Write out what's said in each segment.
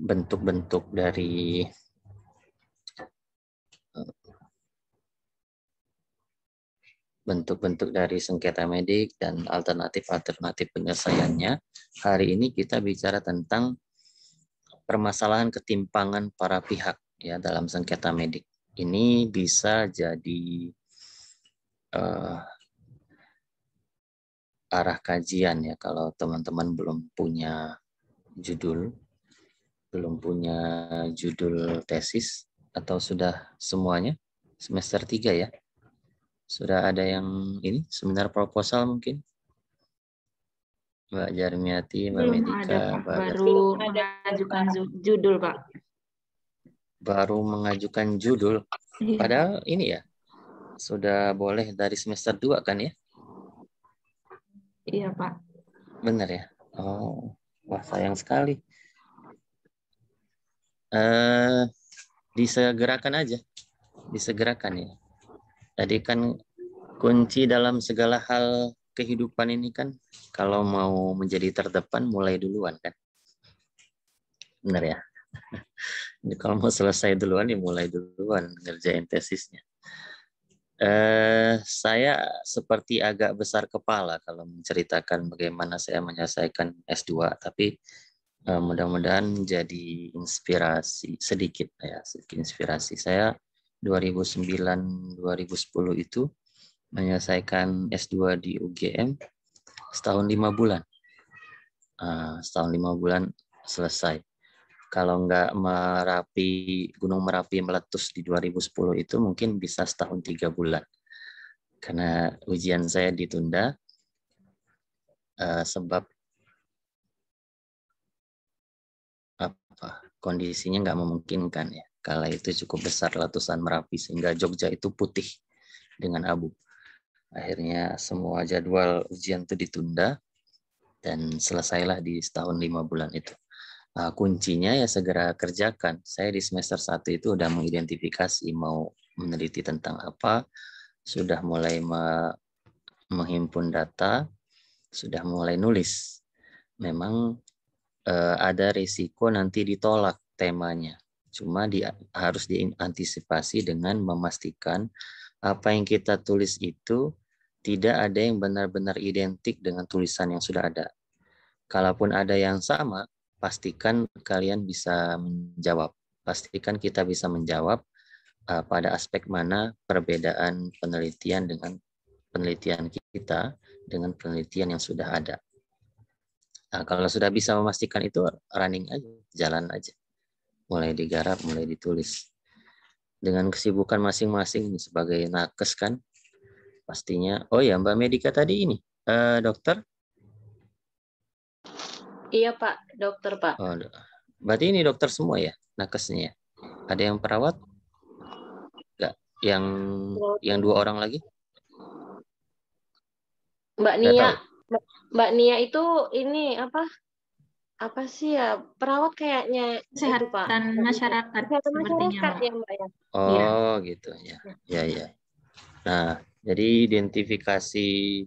bentuk-bentuk dari sengketa medik dan alternatif penyelesaiannya. Hari ini kita bicara tentang permasalahan ketimpangan para pihak ya dalam sengketa medik. Ini bisa jadi arah kajian ya kalau teman-teman belum punya judul tesis atau sudah semuanya semester 3 ya. Sudah ada yang ini seminar proposal mungkin? Mbak Jarmiati, Mbak Belum Medika, ada, Pak. Mbak Baru mengajukan judul, Pak. Baru mengajukan judul. Padahal ini ya, sudah boleh dari semester 2 kan ya? Iya, Pak. Benar ya? Oh, wah sayang sekali. Disegerakan aja. Disegerakan ya. Tadi kan kunci dalam segala hal kehidupan ini kan kalau mau menjadi terdepan mulai duluan kan. Benar ya? Jadi kalau mau selesai duluan ya mulai duluan ngerjain tesisnya. Saya seperti agak besar kepala kalau menceritakan bagaimana saya menyelesaikan S2, tapi mudah-mudahan jadi inspirasi sedikit ya, sedikit inspirasi. Saya 2009-2010 itu menyelesaikan S2 di UGM setahun 5 bulan. Setahun 5 bulan selesai. Kalau nggak Gunung Merapi meletus di 2010 itu mungkin bisa setahun 3 bulan. Karena ujian saya ditunda sebab kondisinya nggak memungkinkan ya. Kala itu cukup besar letusan Merapi sehingga Jogja itu putih dengan abu. Akhirnya semua jadwal ujian itu ditunda dan selesailah di setahun 5 bulan itu. Kuncinya ya segera kerjakan. Saya di semester 1 itu udah mengidentifikasi mau meneliti tentang apa, sudah mulai menghimpun data, sudah mulai nulis. Memang ada risiko nanti ditolak temanya. Cuma harus diantisipasi dengan memastikan apa yang kita tulis itu tidak ada yang benar-benar identik dengan tulisan yang sudah ada. Kalaupun ada yang sama, pastikan kalian bisa menjawab. Pastikan kita bisa menjawab pada aspek mana perbedaan penelitian dengan penelitian kita dengan penelitian yang sudah ada. Nah, kalau sudah bisa memastikan itu, running aja, jalan aja. Mulai digarap, mulai ditulis. Dengan kesibukan masing-masing sebagai nakes kan, pastinya. Oh ya, Mbak Medika tadi ini, dokter? Iya Pak, dokter Pak. Oh, berarti ini dokter semua ya, nakesnya ya? Ada yang perawat? Enggak. Yang 2 orang lagi? Mbak Nia. Mbak Nia itu ini apa sih ya, perawat kayaknya Kesehatan itu Pak. masyarakat. Kesehatan masyarakat ya Mbak ya. Oh gitu ya. Ya. Nah, jadi identifikasi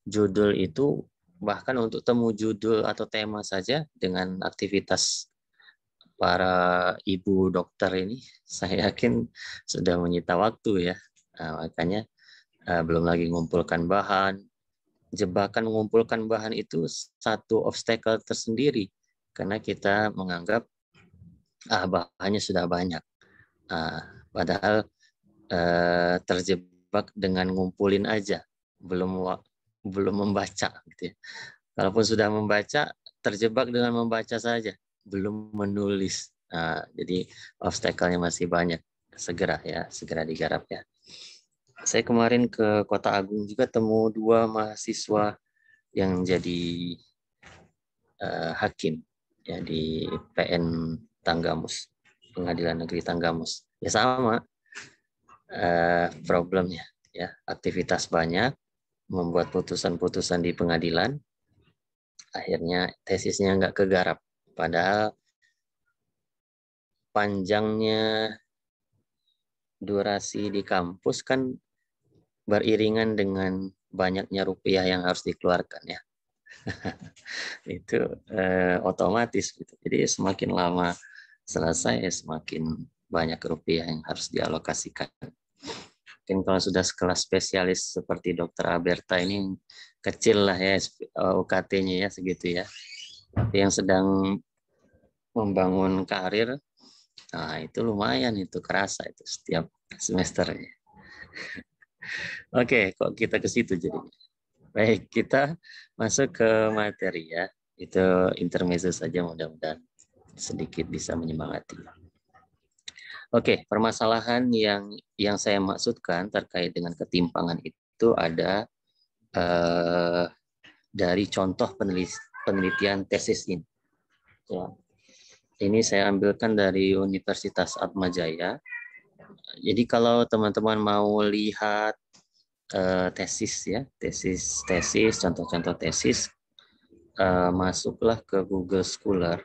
judul itu bahkan untuk temu judul atau tema saja dengan aktivitas para ibu dokter ini saya yakin sudah menyita waktu ya. Makanya belum lagi mengumpulkan bahan. Jebakan mengumpulkan bahan itu satu obstacle tersendiri karena kita menganggap bahannya sudah banyak. Padahal terjebak dengan ngumpulin aja, belum membaca gitu ya. Kalaupun sudah membaca, terjebak dengan membaca saja, belum menulis. Jadi obstacle-nya masih banyak. Segera digarap ya. Saya kemarin ke Kota Agung juga temu 2 mahasiswa yang jadi hakim ya di PN Tanggamus, Pengadilan Negeri Tanggamus. Ya sama problemnya ya, aktivitas banyak, membuat putusan-putusan di pengadilan, akhirnya tesisnya nggak kegarap. Padahal panjangnya durasi di kampus kan beriringan dengan banyaknya rupiah yang harus dikeluarkan ya. Itu otomatis gitu. Jadi semakin lama selesai, semakin banyak rupiah yang harus dialokasikan. Mungkin kalau sudah sekelas spesialis seperti Dokter Aberta ini kecil lah ya UKT-nya ya segitu ya. Tapi yang sedang membangun karir, nah itu lumayan, itu kerasa itu setiap semesternya. Oke, kok kita ke situ jadi. Baik, kita masuk ke materi ya. Itu intermezzo saja, mudah-mudahan sedikit bisa menyemangati. Oke, permasalahan yang saya maksudkan terkait dengan ketimpangan itu ada dari contoh penelitian tesis ini. Ya. Ini saya ambilkan dari Universitas Atmajaya. Jadi kalau teman-teman mau lihat tesis ya, tesis, contoh-contoh tesis, masuklah ke Google Scholar,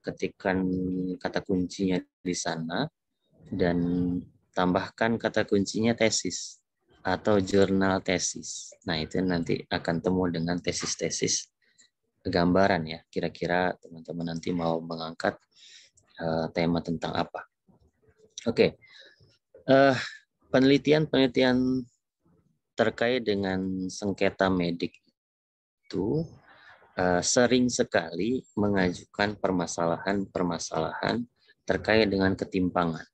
ketikkan kata kuncinya di sana dan tambahkan kata kuncinya tesis atau jurnal tesis. Nah, itu nanti akan temu dengan tesis-tesis gambaran ya. Kira-kira teman-teman nanti mau mengangkat tema tentang apa. Oke. Penelitian-penelitian terkait dengan sengketa medik itu sering sekali mengajukan permasalahan-permasalahan terkait dengan ketimpangan.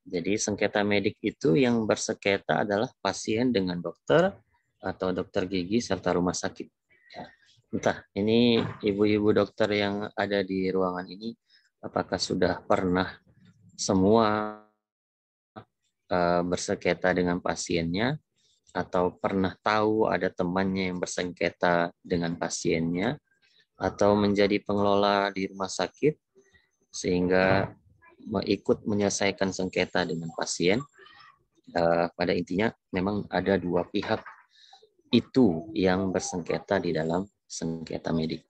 Jadi sengketa medik itu yang bersengketa adalah pasien dengan dokter atau dokter gigi serta rumah sakit. Ya. Entah ini ibu-ibu dokter yang ada di ruangan ini apakah sudah pernah semua bersengketa dengan pasiennya, atau pernah tahu ada temannya yang bersengketa dengan pasiennya, atau menjadi pengelola di rumah sakit sehingga ikut menyelesaikan sengketa dengan pasien. Pada intinya memang ada dua pihak itu yang bersengketa di dalam sengketa medik.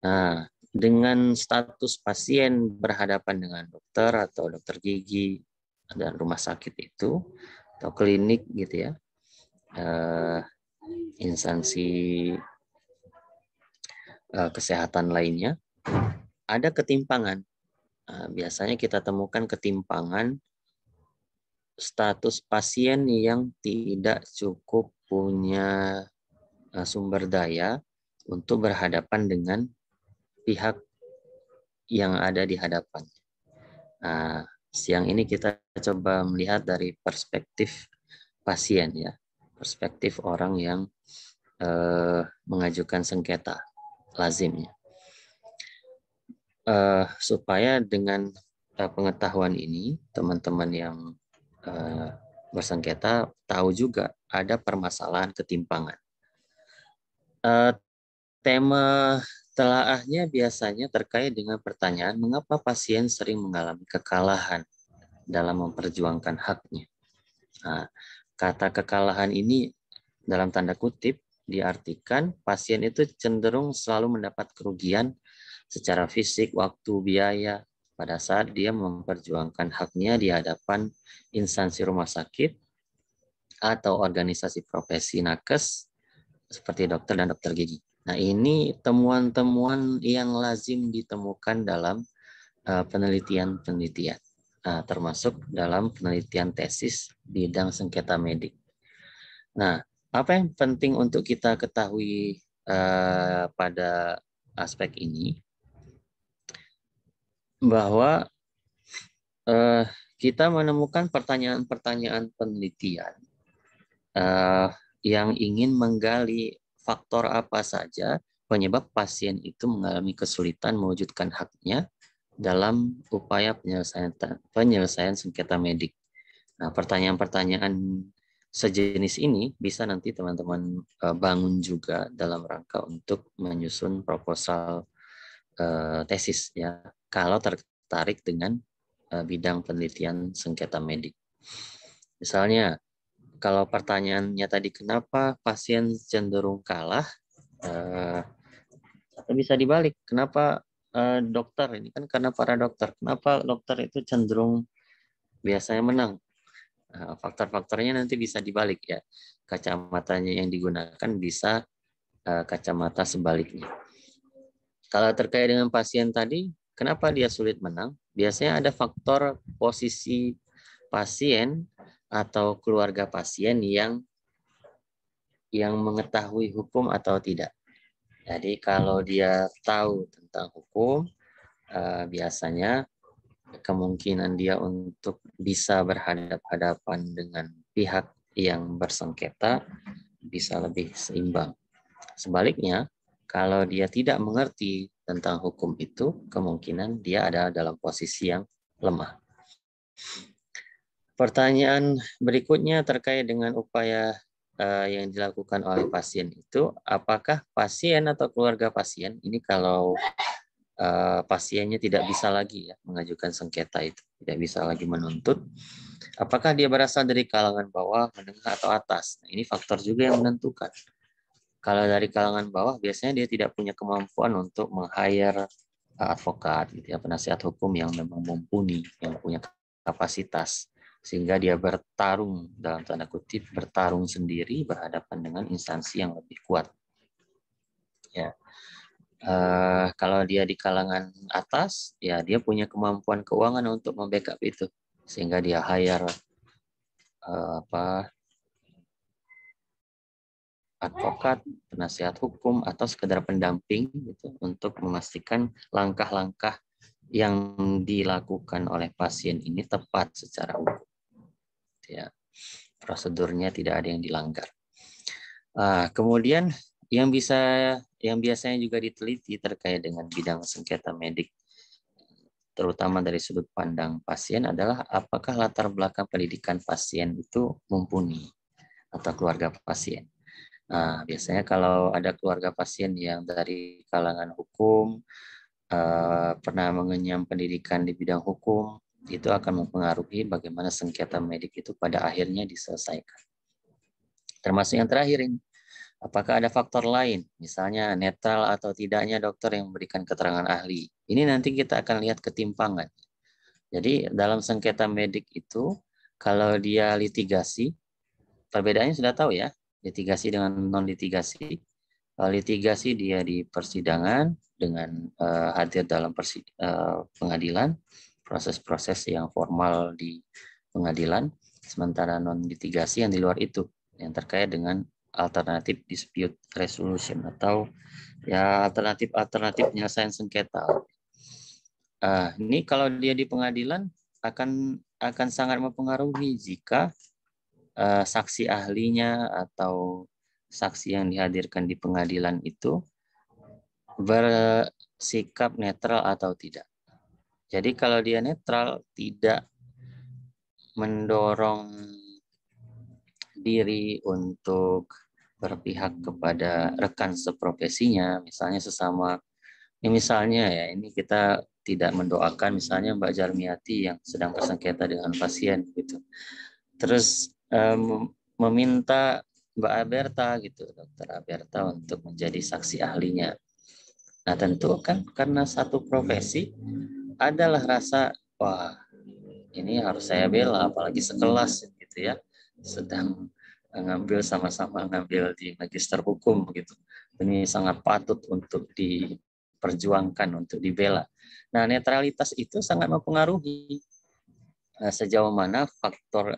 Nah, dengan status pasien berhadapan dengan dokter atau dokter gigi dan rumah sakit itu atau klinik gitu ya, instansi kesehatan lainnya, ada ketimpangan. Biasanya kita temukan ketimpangan status pasien yang tidak cukup punya sumber daya untuk berhadapan dengan pihak yang ada di hadapan. Nah, siang ini kita coba melihat dari perspektif pasien ya, perspektif orang yang mengajukan sengketa lazimnya. Supaya dengan pengetahuan ini teman-teman yang bersengketa tahu juga ada permasalahan ketimpangan. Tema telaahnya biasanya terkait dengan pertanyaan mengapa pasien sering mengalami kekalahan dalam memperjuangkan haknya. Nah, kata kekalahan ini dalam tanda kutip diartikan pasien itu cenderung selalu mendapat kerugian secara fisik, waktu, biaya pada saat dia memperjuangkan haknya di hadapan instansi rumah sakit atau organisasi profesi nakes seperti dokter dan dokter gigi. Nah, ini temuan-temuan yang lazim ditemukan dalam penelitian-penelitian, termasuk dalam penelitian tesis bidang sengketa medik. Nah, apa yang penting untuk kita ketahui pada aspek ini, bahwa kita menemukan pertanyaan-pertanyaan penelitian yang ingin menggali faktor apa saja penyebab pasien itu mengalami kesulitan mewujudkan haknya dalam upaya penyelesaian sengketa medik. Nah, pertanyaan-pertanyaan sejenis ini bisa nanti teman-teman bangun juga dalam rangka untuk menyusun proposal tesis ya, kalau tertarik dengan bidang penelitian sengketa medik. Misalnya, kalau pertanyaannya tadi kenapa pasien cenderung kalah, atau bisa dibalik, kenapa dokter ini kan karena para dokter, kenapa dokter itu cenderung biasanya menang? Faktor-faktornya nanti bisa dibalik ya, kacamatanya yang digunakan bisa kacamata sebaliknya. Kalau terkait dengan pasien tadi, kenapa dia sulit menang? Biasanya ada faktor posisi pasien atau keluarga pasien yang mengetahui hukum atau tidak. Jadi kalau dia tahu tentang hukum, biasanya kemungkinan dia untuk bisa berhadapan-hadapan dengan pihak yang bersengketa bisa lebih seimbang. Sebaliknya, kalau dia tidak mengerti tentang hukum itu, kemungkinan dia ada dalam posisi yang lemah. Pertanyaan berikutnya terkait dengan upaya yang dilakukan oleh pasien itu, apakah pasien atau keluarga pasien, ini kalau pasiennya tidak bisa lagi ya mengajukan sengketa itu, tidak bisa lagi menuntut, apakah dia berasal dari kalangan bawah, menengah, atau atas? Nah, ini faktor juga yang menentukan. Kalau dari kalangan bawah, biasanya dia tidak punya kemampuan untuk meng-hire advokat, gitu ya, penasihat hukum yang memang mumpuni, yang punya kapasitas, sehingga dia bertarung, dalam tanda kutip, bertarung sendiri berhadapan dengan instansi yang lebih kuat. Ya. Kalau dia di kalangan atas, ya dia punya kemampuan keuangan untuk membackup itu, sehingga dia hire advokat, penasihat hukum, atau sekedar pendamping gitu, untuk memastikan langkah-langkah yang dilakukan oleh pasien ini tepat secara hukum. Ya, prosedurnya tidak ada yang dilanggar. Kemudian yang biasanya juga diteliti terkait dengan bidang sengketa medik, terutama dari sudut pandang pasien, adalah apakah latar belakang pendidikan pasien itu mumpuni atau keluarga pasien. Nah, biasanya kalau ada keluarga pasien yang dari kalangan hukum, pernah mengenyam pendidikan di bidang hukum, itu akan mempengaruhi bagaimana sengketa medik itu pada akhirnya diselesaikan. Termasuk yang terakhir ini, apakah ada faktor lain, misalnya netral atau tidaknya dokter yang memberikan keterangan ahli. Ini nanti kita akan lihat ketimpangan. Jadi dalam sengketa medik itu, kalau dia litigasi, perbedaannya sudah tahu ya, litigasi dengan non-litigasi. Litigasi dia di persidangan dengan hadir dalam pengadilan, proses-proses yang formal di pengadilan, sementara non-litigasi yang di luar itu, yang terkait dengan alternatif dispute resolution atau ya alternatif penyelesaian sengketa. Ini kalau dia di pengadilan akan sangat mempengaruhi jika saksi ahlinya atau saksi yang dihadirkan di pengadilan itu bersikap netral atau tidak. Jadi kalau dia netral, tidak mendorong diri untuk berpihak kepada rekan seprofesinya, misalnya sesama, misalnya ya, ini kita tidak mendoakan misalnya Mbak Jarmiati yang sedang bersengketa dengan pasien gitu. Terus meminta Mbak Aberta gitu, Dokter Aberta untuk menjadi saksi ahlinya. Nah tentu kan karena satu profesi adalah rasa wah ini harus saya bela, apalagi sekelas gitu ya, sedang sama-sama ngambil di magister hukum begitu. Ini sangat patut untuk diperjuangkan, untuk dibela. Nah netralitas itu sangat mempengaruhi sejauh mana faktor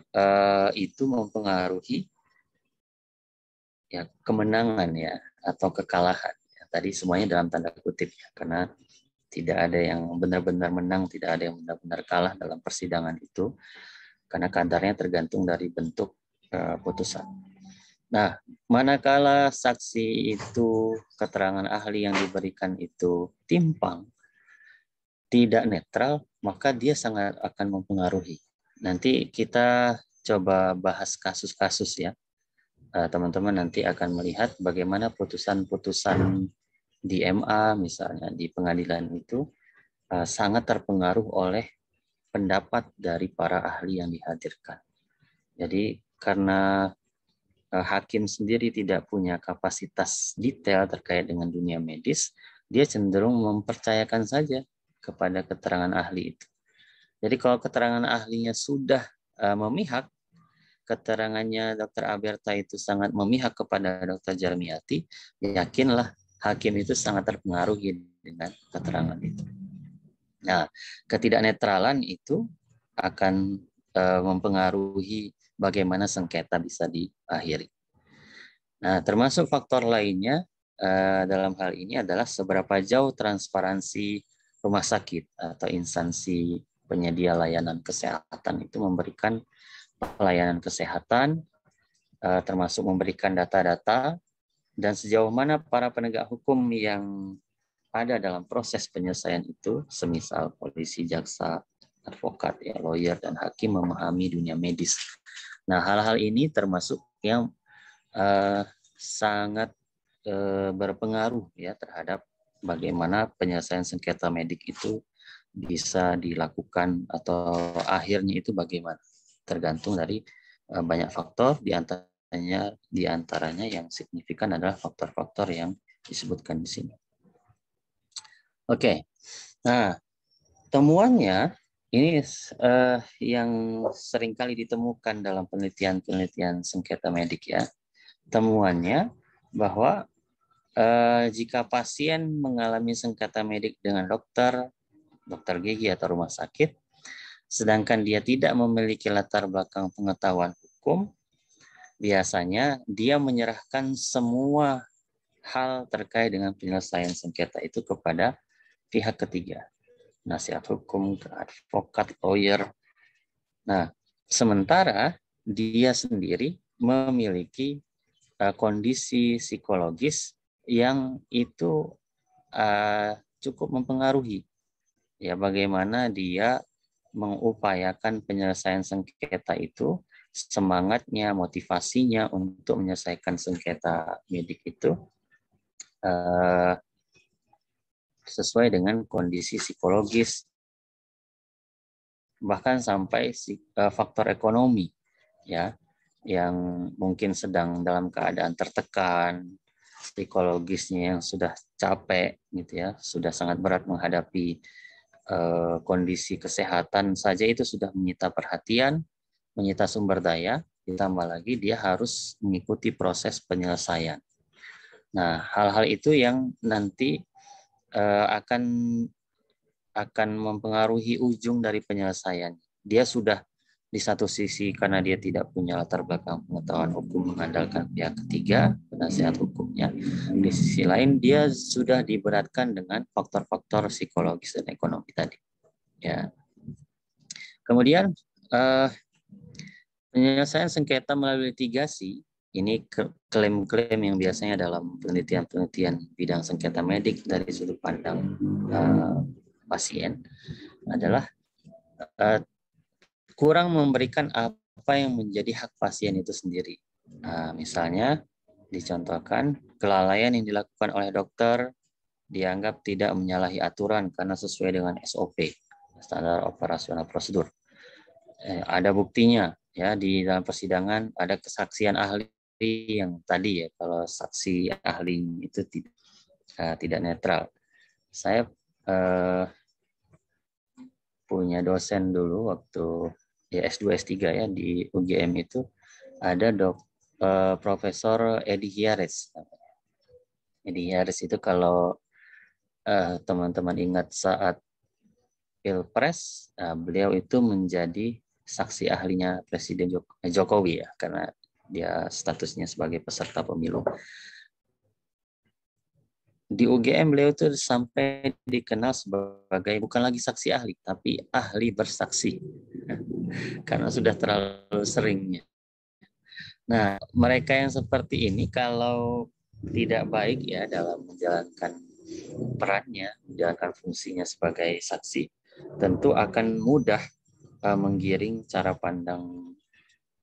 itu mempengaruhi ya kemenangan ya atau kekalahan. Ya, tadi semuanya dalam tanda kutip ya, karena tidak ada yang benar-benar menang, tidak ada yang benar-benar kalah dalam persidangan itu, karena kadarnya tergantung dari bentuk putusan. Nah, manakala saksi itu, keterangan ahli yang diberikan itu timpang, tidak netral, maka dia sangat akan mempengaruhi. Nanti kita coba bahas kasus-kasus ya. Teman-teman nanti akan melihat bagaimana putusan-putusan di MA misalnya, di pengadilan itu sangat terpengaruh oleh pendapat dari para ahli yang dihadirkan. Jadi karena hakim sendiri tidak punya kapasitas detail terkait dengan dunia medis, dia cenderung mempercayakan saja kepada keterangan ahli itu. Jadi kalau keterangan ahlinya sudah memihak, keterangannya Dr. Aberta itu sangat memihak kepada Dr. Jarmiati, yakinlah hakim itu sangat terpengaruhi dengan keterangan itu. Nah, ketidaknetralan itu akan mempengaruhi bagaimana sengketa bisa diakhiri. Nah, termasuk faktor lainnya dalam hal ini adalah seberapa jauh transparansi rumah sakit atau instansi penyedia layanan kesehatan itu memberikan pelayanan kesehatan, termasuk memberikan data-data, dan sejauh mana para penegak hukum yang ada dalam proses penyelesaian itu, semisal polisi, jaksa, advokat, ya, lawyer, dan hakim memahami dunia medis. Nah, hal-hal ini termasuk yang sangat berpengaruh ya terhadap bagaimana penyelesaian sengketa medik itu bisa dilakukan atau akhirnya itu bagaimana, tergantung dari banyak faktor, di antaranya yang signifikan adalah faktor-faktor yang disebutkan di sini. Oke, nah temuannya ini yang seringkali ditemukan dalam penelitian-penelitian sengketa medik ya. Temuannya bahwa jika pasien mengalami sengketa medik dengan dokter gigi atau rumah sakit, sedangkan dia tidak memiliki latar belakang pengetahuan hukum, biasanya dia menyerahkan semua hal terkait dengan penyelesaian sengketa itu kepada pihak ketiga, nasihat hukum, advokat, lawyer. Nah, sementara dia sendiri memiliki kondisi psikologis yang itu cukup mempengaruhi ya bagaimana dia mengupayakan penyelesaian sengketa itu, semangatnya, motivasinya untuk menyelesaikan sengketa medik itu sesuai dengan kondisi psikologis, bahkan sampai faktor ekonomi ya, yang mungkin sedang dalam keadaan tertekan, psikologisnya yang sudah capek gitu ya, sudah sangat berat menghadapi kondisi kesehatan saja itu sudah menyita perhatian, menyita sumber daya, ditambah lagi dia harus mengikuti proses penyelesaian. Nah, hal-hal itu yang nanti akan mempengaruhi ujung dari penyelesaian. Dia sudah di satu sisi karena dia tidak punya latar belakang pengetahuan hukum mengandalkan pihak ketiga, penasihat hukumnya. Di sisi lain dia sudah diberatkan dengan faktor-faktor psikologis dan ekonomi tadi. Ya. Kemudian penyelesaian sengketa melalui litigasi ini klaim-klaim yang biasanya dalam penelitian-penelitian bidang sengketa medik dari sudut pandang pasien adalah kurang memberikan apa yang menjadi hak pasien itu sendiri. Nah, misalnya dicontohkan kelalaian yang dilakukan oleh dokter dianggap tidak menyalahi aturan karena sesuai dengan SOP, standar operasional prosedur. Ada buktinya ya di dalam persidangan, ada kesaksian ahli yang tadi ya, kalau saksi ahli itu tidak netral. Saya punya dosen dulu waktu ya S2 S3 ya di UGM itu ada Profesor Edi Hiares. Edi Hiares itu kalau teman-teman ingat saat Pilpres, beliau itu menjadi saksi ahlinya Presiden Jokowi ya, karena dia statusnya sebagai peserta pemilu. Di UGM beliau itu sampai dikenal sebagai bukan lagi saksi ahli, tapi ahli bersaksi. Karena sudah terlalu seringnya. Nah, mereka yang seperti ini kalau tidak baik ya dalam menjalankan perannya, menjalankan fungsinya sebagai saksi, tentu akan mudah menggiring cara pandang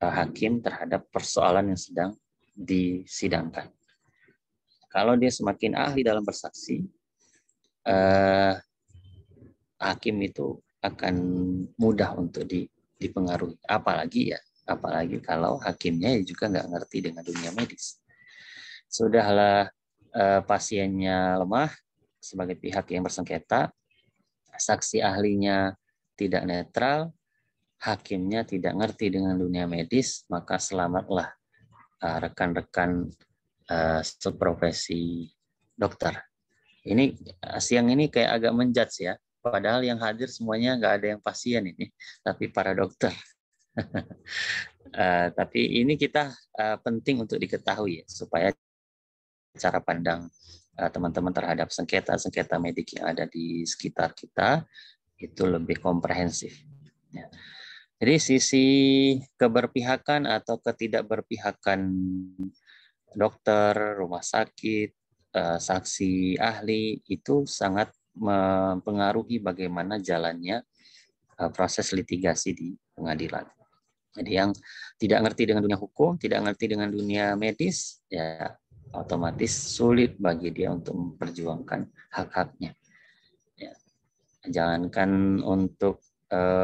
hakim terhadap persoalan yang sedang disidangkan. Kalau dia semakin ahli dalam bersaksi, hakim itu akan mudah untuk dipengaruhi. Apalagi kalau hakimnya juga nggak ngerti dengan dunia medis. Sudahlah pasiennya lemah sebagai pihak yang bersengketa, saksi ahlinya tidak netral, hakimnya tidak ngerti dengan dunia medis, maka selamatlah rekan-rekan seprofesi dokter. Ini siang ini kayak agak menjudge ya, padahal yang hadir semuanya nggak ada yang pasien ini, tapi para dokter. Tapi ini kita penting untuk diketahui ya, supaya cara pandang teman-teman terhadap sengketa medik yang ada di sekitar kita itu lebih komprehensif. Ya. Jadi sisi keberpihakan atau ketidakberpihakan dokter, rumah sakit, saksi ahli itu sangat mempengaruhi bagaimana jalannya proses litigasi di pengadilan. Jadi yang tidak ngerti dengan dunia hukum, tidak ngerti dengan dunia medis, ya otomatis sulit bagi dia untuk memperjuangkan hak-haknya. Ya. Jangankan untuk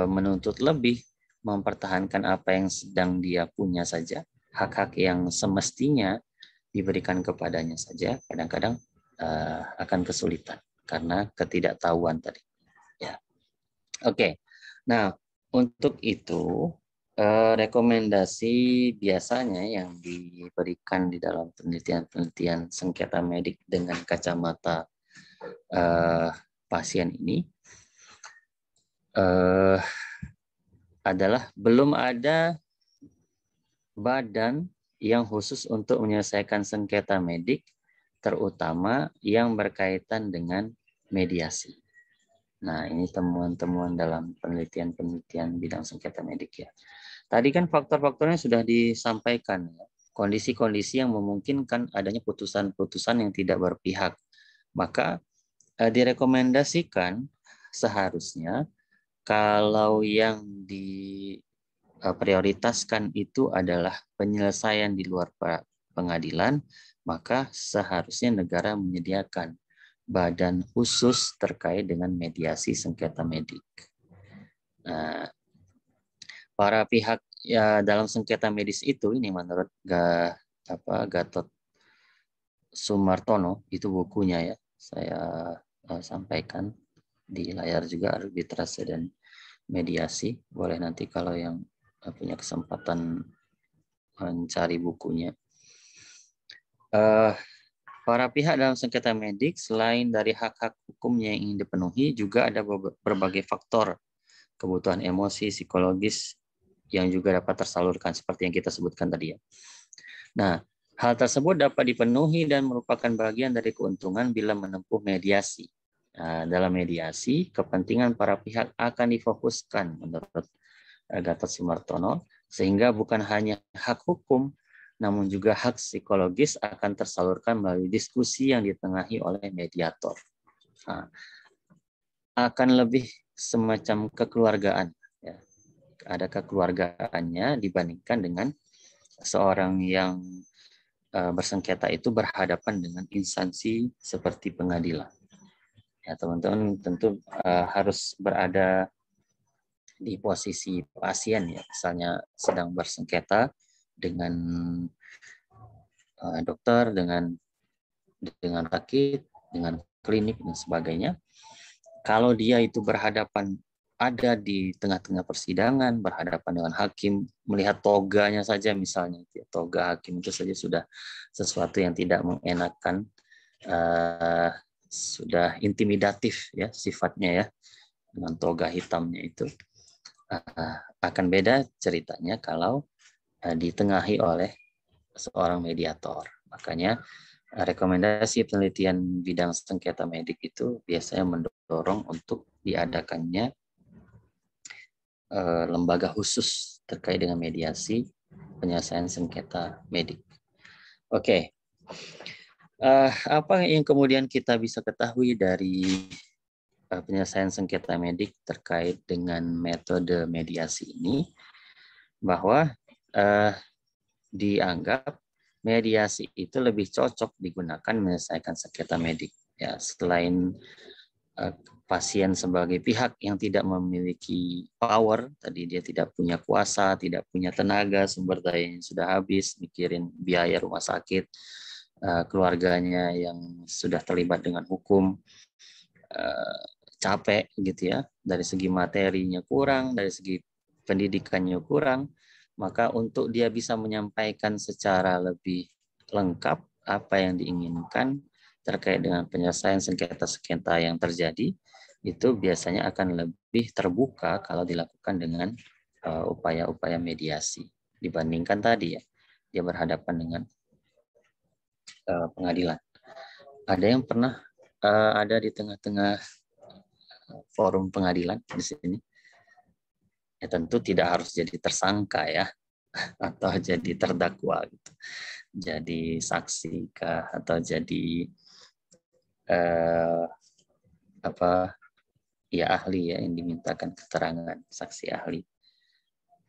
menuntut lebih, mempertahankan apa yang sedang dia punya saja, hak-hak yang semestinya diberikan kepadanya saja, kadang-kadang akan kesulitan karena ketidaktahuan tadi. Ya. Oke. Nah, untuk itu rekomendasi biasanya yang diberikan di dalam penelitian-penelitian sengketa medik dengan kacamata pasien ini adalah belum ada badan yang khusus untuk menyelesaikan sengketa medik, terutama yang berkaitan dengan mediasi. Nah, ini temuan-temuan dalam penelitian-penelitian bidang sengketa medik ya. Tadi kan faktor-faktornya sudah disampaikan, ya. Kondisi-kondisi yang memungkinkan adanya putusan-putusan yang tidak berpihak. Maka direkomendasikan seharusnya kalau yang diprioritaskan itu adalah penyelesaian di luar pengadilan, maka seharusnya negara menyediakan badan khusus terkait dengan mediasi sengketa medik. Nah, para pihak ya dalam sengketa medis itu, ini menurut Gatot Sumartono, itu bukunya ya, saya sampaikan di layar juga, arbitrase dan mediasi. Boleh nanti kalau yang punya kesempatan mencari bukunya. Para pihak dalam sengketa medik selain dari hak-hak hukumnya yang ingin dipenuhi, juga ada berbagai faktor kebutuhan emosi, psikologis yang juga dapat tersalurkan seperti yang kita sebutkan tadi ya. Nah, hal tersebut dapat dipenuhi dan merupakan bagian dari keuntungan bila menempuh mediasi. Nah, dalam mediasi, kepentingan para pihak akan difokuskan menurut Gatot Sumartono, sehingga bukan hanya hak hukum, namun juga hak psikologis akan tersalurkan melalui diskusi yang ditengahi oleh mediator. Nah, akan lebih semacam kekeluargaan. Ya. Ada kekeluargaannya dibandingkan dengan seorang yang bersengketa itu berhadapan dengan instansi seperti pengadilan. Ya, teman-teman tentu harus berada di posisi pasien ya, misalnya sedang bersengketa dengan dokter, dengan sakit, dengan klinik dan sebagainya. Kalau dia itu berhadapan ada di tengah-tengah persidangan, berhadapan dengan hakim, melihat toganya saja misalnya, toga hakim itu saja sudah sesuatu yang tidak mengenakan, sudah intimidatif ya sifatnya ya, dengan toga hitamnya itu. Akan beda ceritanya kalau ditengahi oleh seorang mediator. Makanya rekomendasi penelitian bidang sengketa medik itu biasanya mendorong untuk diadakannya lembaga khusus terkait dengan mediasi penyelesaian sengketa medik. Oke. Apa yang kemudian kita bisa ketahui dari penyelesaian sengketa medik terkait dengan metode mediasi ini, bahwa dianggap mediasi itu lebih cocok digunakan menyelesaikan sengketa medik. Ya, selain pasien sebagai pihak yang tidak memiliki power, tadi dia tidak punya kuasa, tidak punya tenaga, sumber daya yang sudah habis, mikirin biaya rumah sakit, keluarganya yang sudah terlibat dengan hukum, capek gitu ya, dari segi materinya kurang, dari segi pendidikannya kurang, maka untuk dia bisa menyampaikan secara lebih lengkap apa yang diinginkan terkait dengan penyelesaian sengketa-sengketa yang terjadi, itu biasanya akan lebih terbuka kalau dilakukan dengan upaya-upaya mediasi dibandingkan tadi ya dia berhadapan dengan pengadilan. Ada yang pernah ada di tengah-tengah forum pengadilan di sini? Ya tentu tidak harus jadi tersangka ya, atau jadi terdakwa gitu. Jadi saksi kah atau jadi ya ahli ya yang dimintakan keterangan saksi ahli.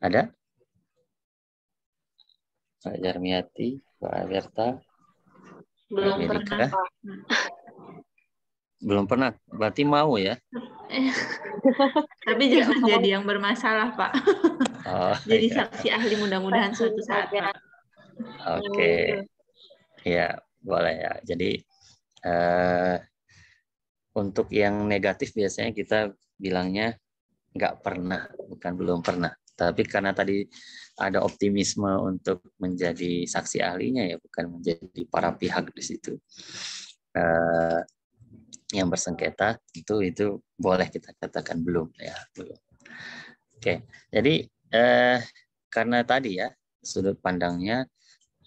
Ada? Pak Jarmiati, Pak Berta, Belum pernah, Pak. Belum pernah, berarti mau ya? Tapi jangan jadi yang bermasalah, Pak. Oh, Jadi iya. saksi ahli mudah-mudahan suatu saat, Pak. Oke, ya boleh ya. Jadi untuk yang negatif biasanya kita bilangnya nggak pernah, bukan belum pernah. Tapi karena tadi ada optimisme untuk menjadi saksi ahlinya ya, bukan menjadi para pihak di situ. Yang bersengketa itu boleh kita katakan belum ya, belum. Oke, jadi karena tadi ya sudut pandangnya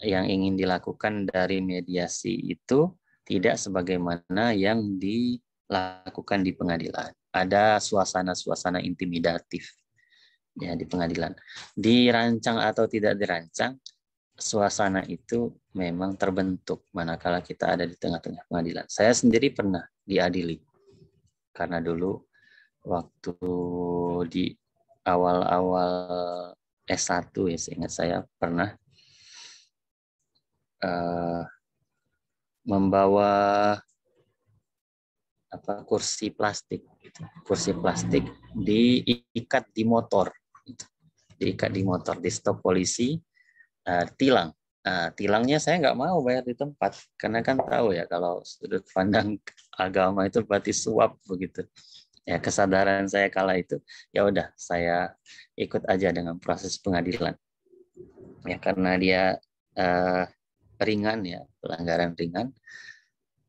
yang ingin dilakukan dari mediasi itu tidak sebagaimana yang dilakukan di pengadilan. Ada suasana-suasana intimidatif ya di pengadilan. Dirancang atau tidak dirancang, suasana itu memang terbentuk manakala kita ada di tengah-tengah pengadilan. Saya sendiri pernah diadili karena dulu waktu di awal-awal S1 ya, seingat saya pernah membawa kursi plastik, kursi plastik diikat di motor, diikat di motor, di stop polisi, tilang. Tilangnya saya nggak mau bayar di tempat karena kan tahu ya kalau sudut pandang agama itu berarti suap begitu. Ya kesadaran saya kala itu ya udah saya ikut aja dengan proses pengadilan. Ya karena dia ringan ya, pelanggaran ringan.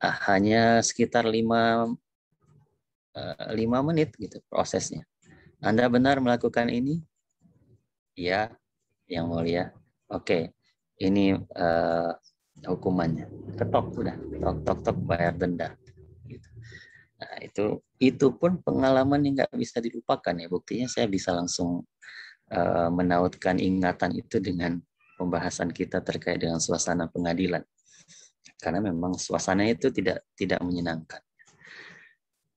Hanya sekitar 5 menit gitu prosesnya. Anda benar melakukan ini? Ya, yang mulia. Oke, ini hukumannya. Ketok udah, tok bayar denda. Gitu. Nah, itu pun pengalaman yang nggak bisa dilupakan ya. Buktinya saya bisa langsung menautkan ingatan itu dengan pembahasan kita terkait dengan suasana pengadilan. Karena memang suasana itu tidak menyenangkan.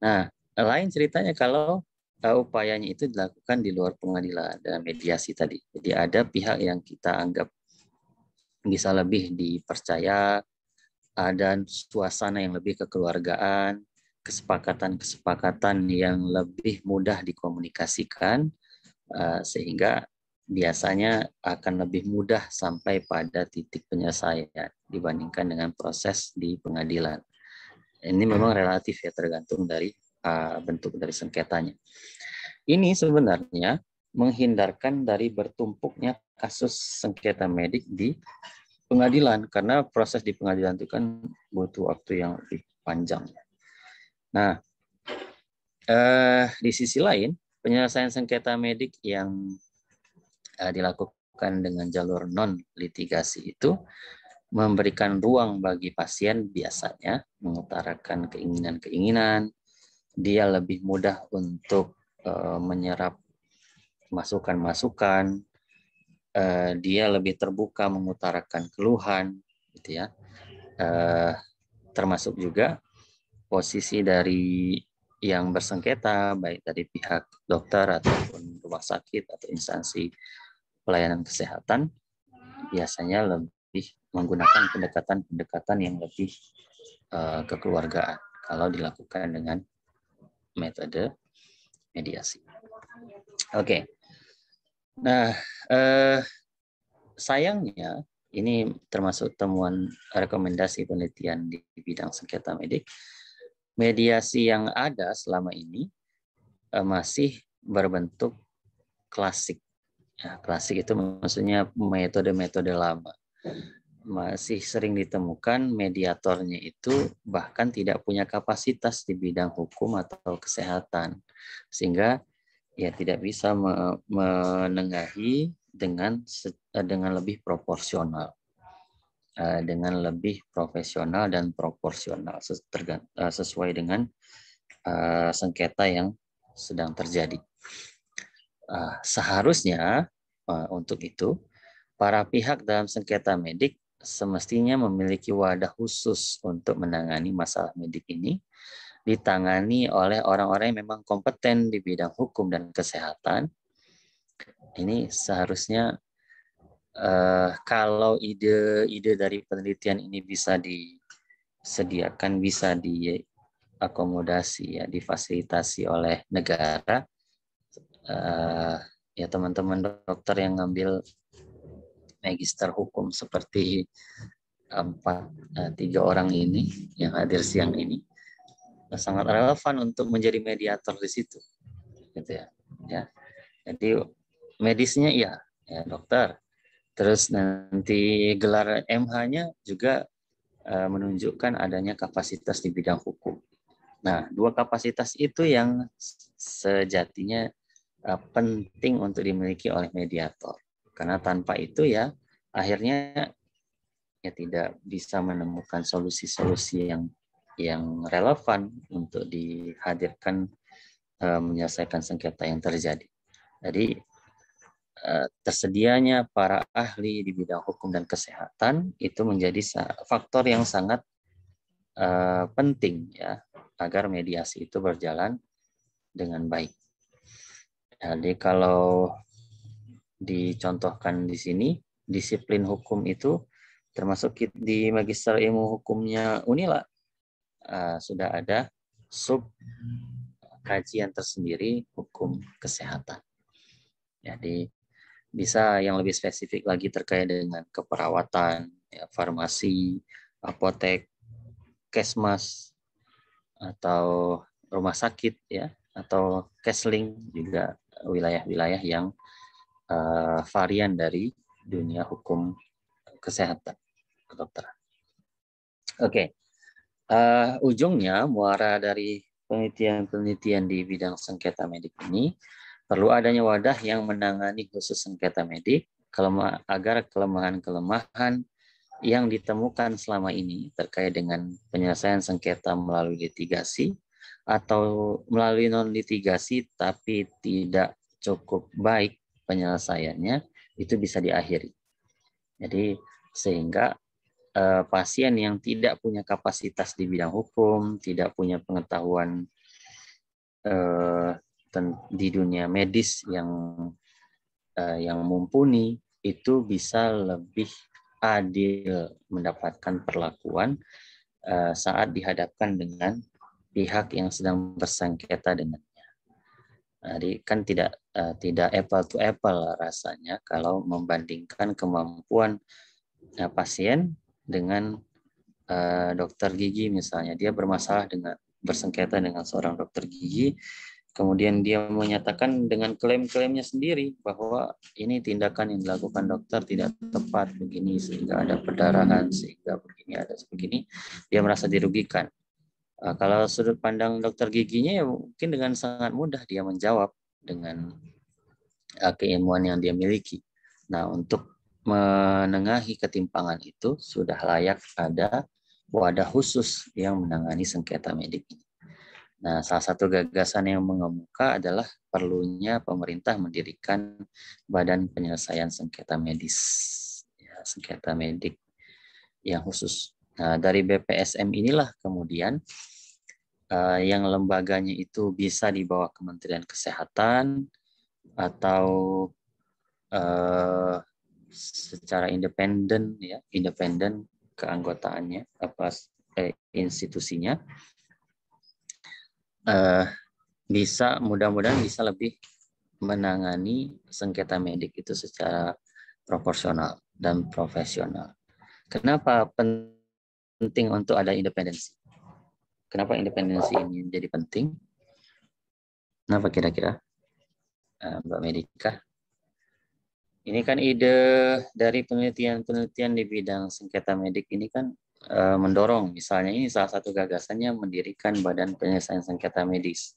Nah, lain ceritanya kalau upayanya itu dilakukan di luar pengadilan dalam mediasi tadi. Jadi ada pihak yang kita anggap bisa lebih dipercaya, ada suasana yang lebih kekeluargaan, kesepakatan-kesepakatan yang lebih mudah dikomunikasikan, sehingga biasanya akan lebih mudah sampai pada titik penyelesaian dibandingkan dengan proses di pengadilan. Ini memang relatif ya, tergantung dari bentuk dari sengketanya. Ini sebenarnya menghindarkan dari bertumpuknya kasus sengketa medik di pengadilan, karena proses di pengadilan itu kan butuh waktu yang lebih panjang. Nah, di sisi lain, penyelesaian sengketa medik yang dilakukan dengan jalur non-litigasi itu memberikan ruang bagi pasien biasanya mengutarakan keinginan-keinginan, dia lebih mudah untuk menyerap masukan-masukan, dia lebih terbuka mengutarakan keluhan, gitu ya. Termasuk juga posisi dari yang bersengketa, baik dari pihak dokter ataupun rumah sakit atau instansi pelayanan kesehatan, biasanya lebih menggunakan pendekatan-pendekatan yang lebih kekeluargaan kalau dilakukan dengan metode mediasi. Oke. Nah, sayangnya ini termasuk temuan rekomendasi penelitian di bidang sengketa medik. Mediasi yang ada selama ini masih berbentuk klasik Ya, klasik itu maksudnya metode-metode lama. Masih sering ditemukan mediatornya itu bahkan tidak punya kapasitas di bidang hukum atau kesehatan, sehingga ya tidak bisa menengahi dengan lebih proporsional, dengan lebih profesional dan proporsional sesuai dengan sengketa yang sedang terjadi. Seharusnya untuk itu para pihak dalam sengketa medik semestinya memiliki wadah khusus untuk menangani masalah medik ini, ditangani oleh orang-orang yang memang kompeten di bidang hukum dan kesehatan. Ini seharusnya kalau ide dari penelitian ini bisa disediakan, bisa diakomodasi, ya, difasilitasi oleh negara, ya teman-teman dokter yang ngambil magister hukum seperti 3 orang ini yang hadir siang ini sangat relevan untuk menjadi mediator di situ, gitu ya. Ya, jadi medisnya ya dokter. Terus nanti gelar MH-nya juga menunjukkan adanya kapasitas di bidang hukum. Nah, 2 kapasitas itu yang sejatinya penting untuk dimiliki oleh mediator. Karena tanpa itu ya akhirnya ya tidak bisa menemukan solusi-solusi yang relevan untuk dihadirkan menyelesaikan sengketa yang terjadi. Jadi tersedianya para ahli di bidang hukum dan kesehatan itu menjadi faktor yang sangat penting ya agar mediasi itu berjalan dengan baik. Jadi kalau dicontohkan di sini, disiplin hukum itu termasuk di Magister Ilmu Hukumnya Unila sudah ada sub kajian tersendiri hukum kesehatan. Jadi bisa yang lebih spesifik lagi terkait dengan keperawatan, ya, farmasi, apotek, kesmas, atau rumah sakit, ya, atau kesling, juga wilayah-wilayah yang varian dari dunia hukum kesehatan kedokteran. Oke, ujungnya muara dari penelitian-penelitian di bidang sengketa medik ini perlu adanya wadah yang menangani khusus sengketa medik agar kelemahan-kelemahan yang ditemukan selama ini terkait dengan penyelesaian sengketa melalui litigasi atau melalui non-litigasi tapi tidak cukup baik penyelesaiannya itu bisa diakhiri. Jadi sehingga pasien yang tidak punya kapasitas di bidang hukum, tidak punya pengetahuan di dunia medis yang mumpuni, itu bisa lebih adil mendapatkan perlakuan saat dihadapkan dengan pihak yang sedang bersengketa dengannya. Jadi kan tidak apple to apple rasanya kalau membandingkan kemampuan pasien dengan dokter gigi misalnya. Dia bersengketa dengan seorang dokter gigi, kemudian dia menyatakan dengan klaim-klaimnya sendiri bahwa ini tindakan yang dilakukan dokter tidak tepat begini sehingga ada perdarahan, sehingga begini ada sebegini, dia merasa dirugikan. Kalau sudut pandang dokter giginya ya mungkin dengan sangat mudah dia menjawab dengan keilmuan yang dia miliki. Nah, untuk menengahi ketimpangan itu sudah layak ada wadah khusus yang menangani sengketa medik ini. Nah, salah satu gagasan yang mengemuka adalah perlunya pemerintah mendirikan Badan Penyelesaian Sengketa Medis, ya, sengketa medik yang khusus. Nah, dari BPSM inilah kemudian yang lembaganya itu bisa di bawah Kementerian Kesehatan atau secara independen, ya, independen keanggotaannya institusinya, bisa mudah-mudahan bisa lebih menangani sengketa medik itu secara proporsional dan profesional. Kenapa penting untuk ada independensi? Kenapa independensi ini menjadi penting? Kenapa kira-kira, Mbak Medika? Ini kan ide dari penelitian-penelitian di bidang sengketa medik ini kan mendorong, misalnya ini salah satu gagasannya mendirikan Badan Penyelesaian Sengketa Medis.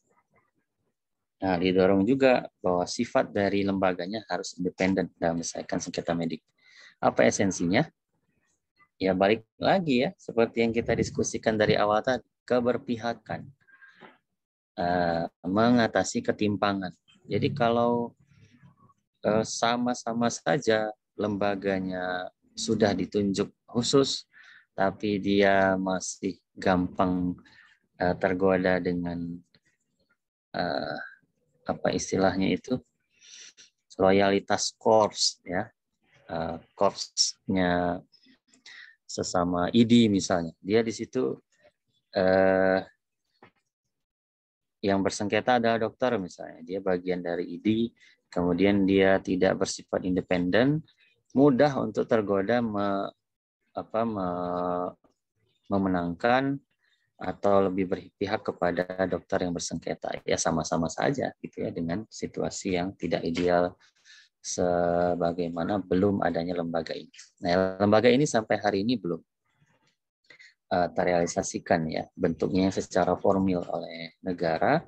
Nah, didorong juga bahwa sifat dari lembaganya harus independen dalam menyelesaikan sengketa medik. Apa esensinya? Ya balik lagi ya, seperti yang kita diskusikan dari awal tadi, keberpihakan, mengatasi ketimpangan. Jadi kalau sama-sama saja lembaganya sudah ditunjuk khusus, tapi dia masih gampang tergoda dengan apa istilahnya itu, loyalitas korps ya, korpsnya sesama ID misalnya, dia di situ yang bersengketa adalah dokter misalnya, dia bagian dari ID, kemudian dia tidak bersifat independen, mudah untuk tergoda memenangkan atau lebih berpihak kepada dokter yang bersengketa. Ya sama-sama saja gitu ya, dengan situasi yang tidak ideal sebagaimana belum adanya lembaga ini. Nah, lembaga ini sampai hari ini belum terrealisasikan ya, bentuknya secara formal oleh negara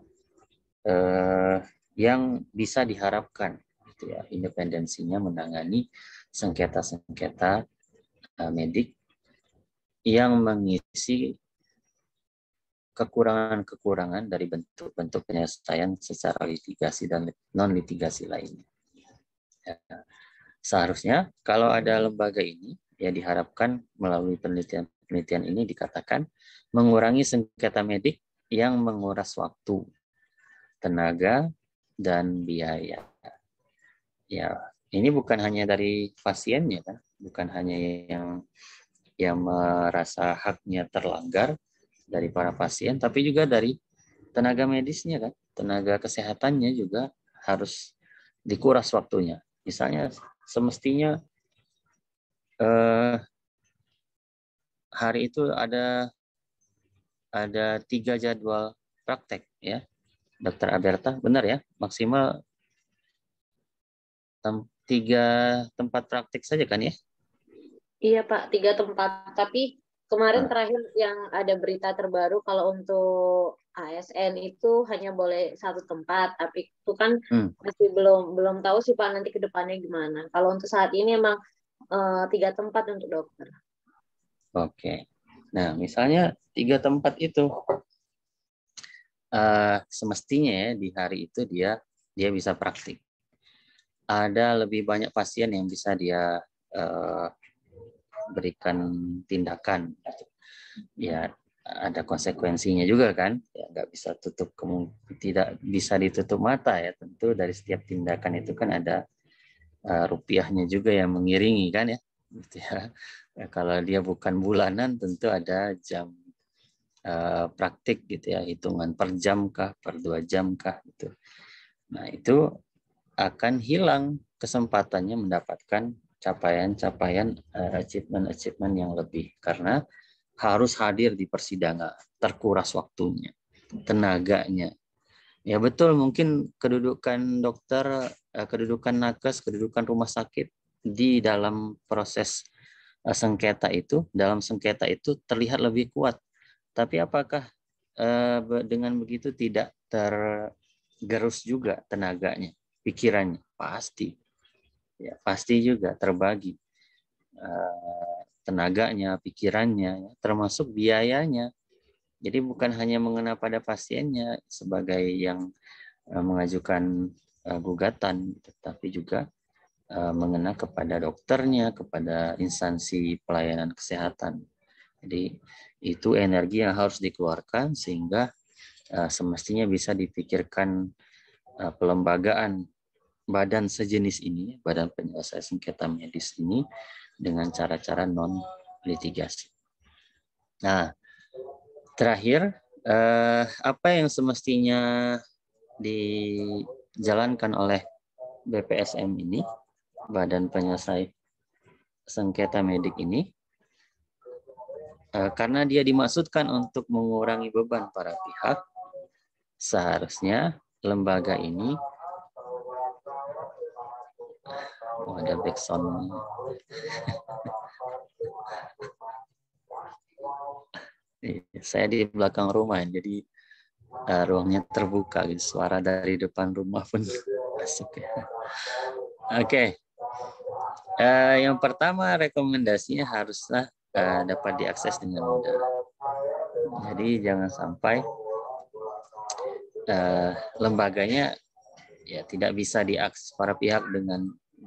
yang bisa diharapkan gitu ya, independensinya menangani sengketa-sengketa medik yang mengisi kekurangan-kekurangan dari bentuk-bentuk penyelesaian secara litigasi dan non-litigasi lainnya. Ya. Seharusnya kalau ada lembaga ini, ya diharapkan melalui penelitian ini dikatakan mengurangi sengketa medik yang menguras waktu, tenaga, dan biaya. Ya, ini bukan hanya dari pasiennya kan, bukan hanya yang merasa haknya terlanggar dari para pasien, tapi juga dari tenaga medisnya kan, tenaga kesehatannya juga harus dikuras waktunya. Misalnya semestinya hari itu ada 3 jadwal praktek ya, Dokter Aberta, benar ya, maksimal 3 tempat praktek saja kan ya? Iya Pak, 3 tempat. Tapi kemarin terakhir yang ada berita terbaru kalau untuk ASN itu hanya boleh 1 tempat, tapi itu kan masih belum tahu sih Pak nanti ke depannya gimana. Kalau untuk saat ini emang 3 tempat untuk dokter. Oke. Nah, misalnya 3 tempat itu semestinya ya di hari itu dia bisa praktik. Ada lebih banyak pasien yang bisa dia berikan tindakan. Ya ada konsekuensinya juga kan, ya nggak bisa tidak bisa ditutup mata ya, tentu dari setiap tindakan itu kan ada rupiahnya juga yang mengiringi kan ya, gitu ya. Ya kalau dia bukan bulanan tentu ada jam praktik gitu ya, hitungan per jam kah, per 2 jam kah gitu. Nah itu akan hilang kesempatannya mendapatkan capaian-capaian achievement yang lebih karena harus hadir di persidangan, terkuras waktunya, tenaganya. Ya betul, mungkin kedudukan dokter, kedudukan nakes, kedudukan rumah sakit di dalam proses dalam sengketa itu terlihat lebih kuat. Tapi apakah dengan begitu tidak tergerus juga tenaganya, pikirannya? Pasti. Ya, pasti juga terbagi. Tenaganya, pikirannya, termasuk biayanya. Jadi bukan hanya mengena pada pasiennya sebagai yang mengajukan gugatan, tetapi juga mengena kepada dokternya, kepada instansi pelayanan kesehatan. Jadi itu energi yang harus dikeluarkan sehingga semestinya bisa dipikirkan pelembagaan badan sejenis ini, badan penyelesaian sengketa medis ini dengan cara-cara non litigasi. Nah, terakhir apa yang semestinya dijalankan oleh BPSM ini, badan penyelesaian sengketa medik ini, karena dia dimaksudkan untuk mengurangi beban para pihak, seharusnya lembaga ini Oh, ada backsound. Saya di belakang rumah, jadi ruangnya terbuka, gitu. Suara dari depan rumah pun masuk ya. Oke. Yang pertama rekomendasinya haruslah dapat diakses dengan mudah. Jadi jangan sampai lembaganya ya tidak bisa diakses para pihak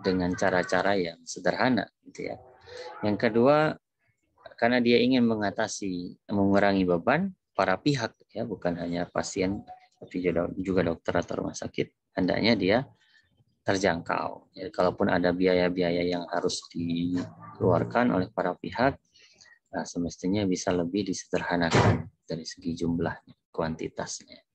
dengan cara-cara yang sederhana, gitu ya. Yang kedua, karena dia ingin mengurangi beban para pihak, ya, bukan hanya pasien, tapi juga dokter atau rumah sakit, hendaknya dia terjangkau. Jadi, kalaupun ada biaya-biaya yang harus dikeluarkan oleh para pihak, nah, semestinya bisa lebih disederhanakan dari segi jumlahnya, kuantitasnya.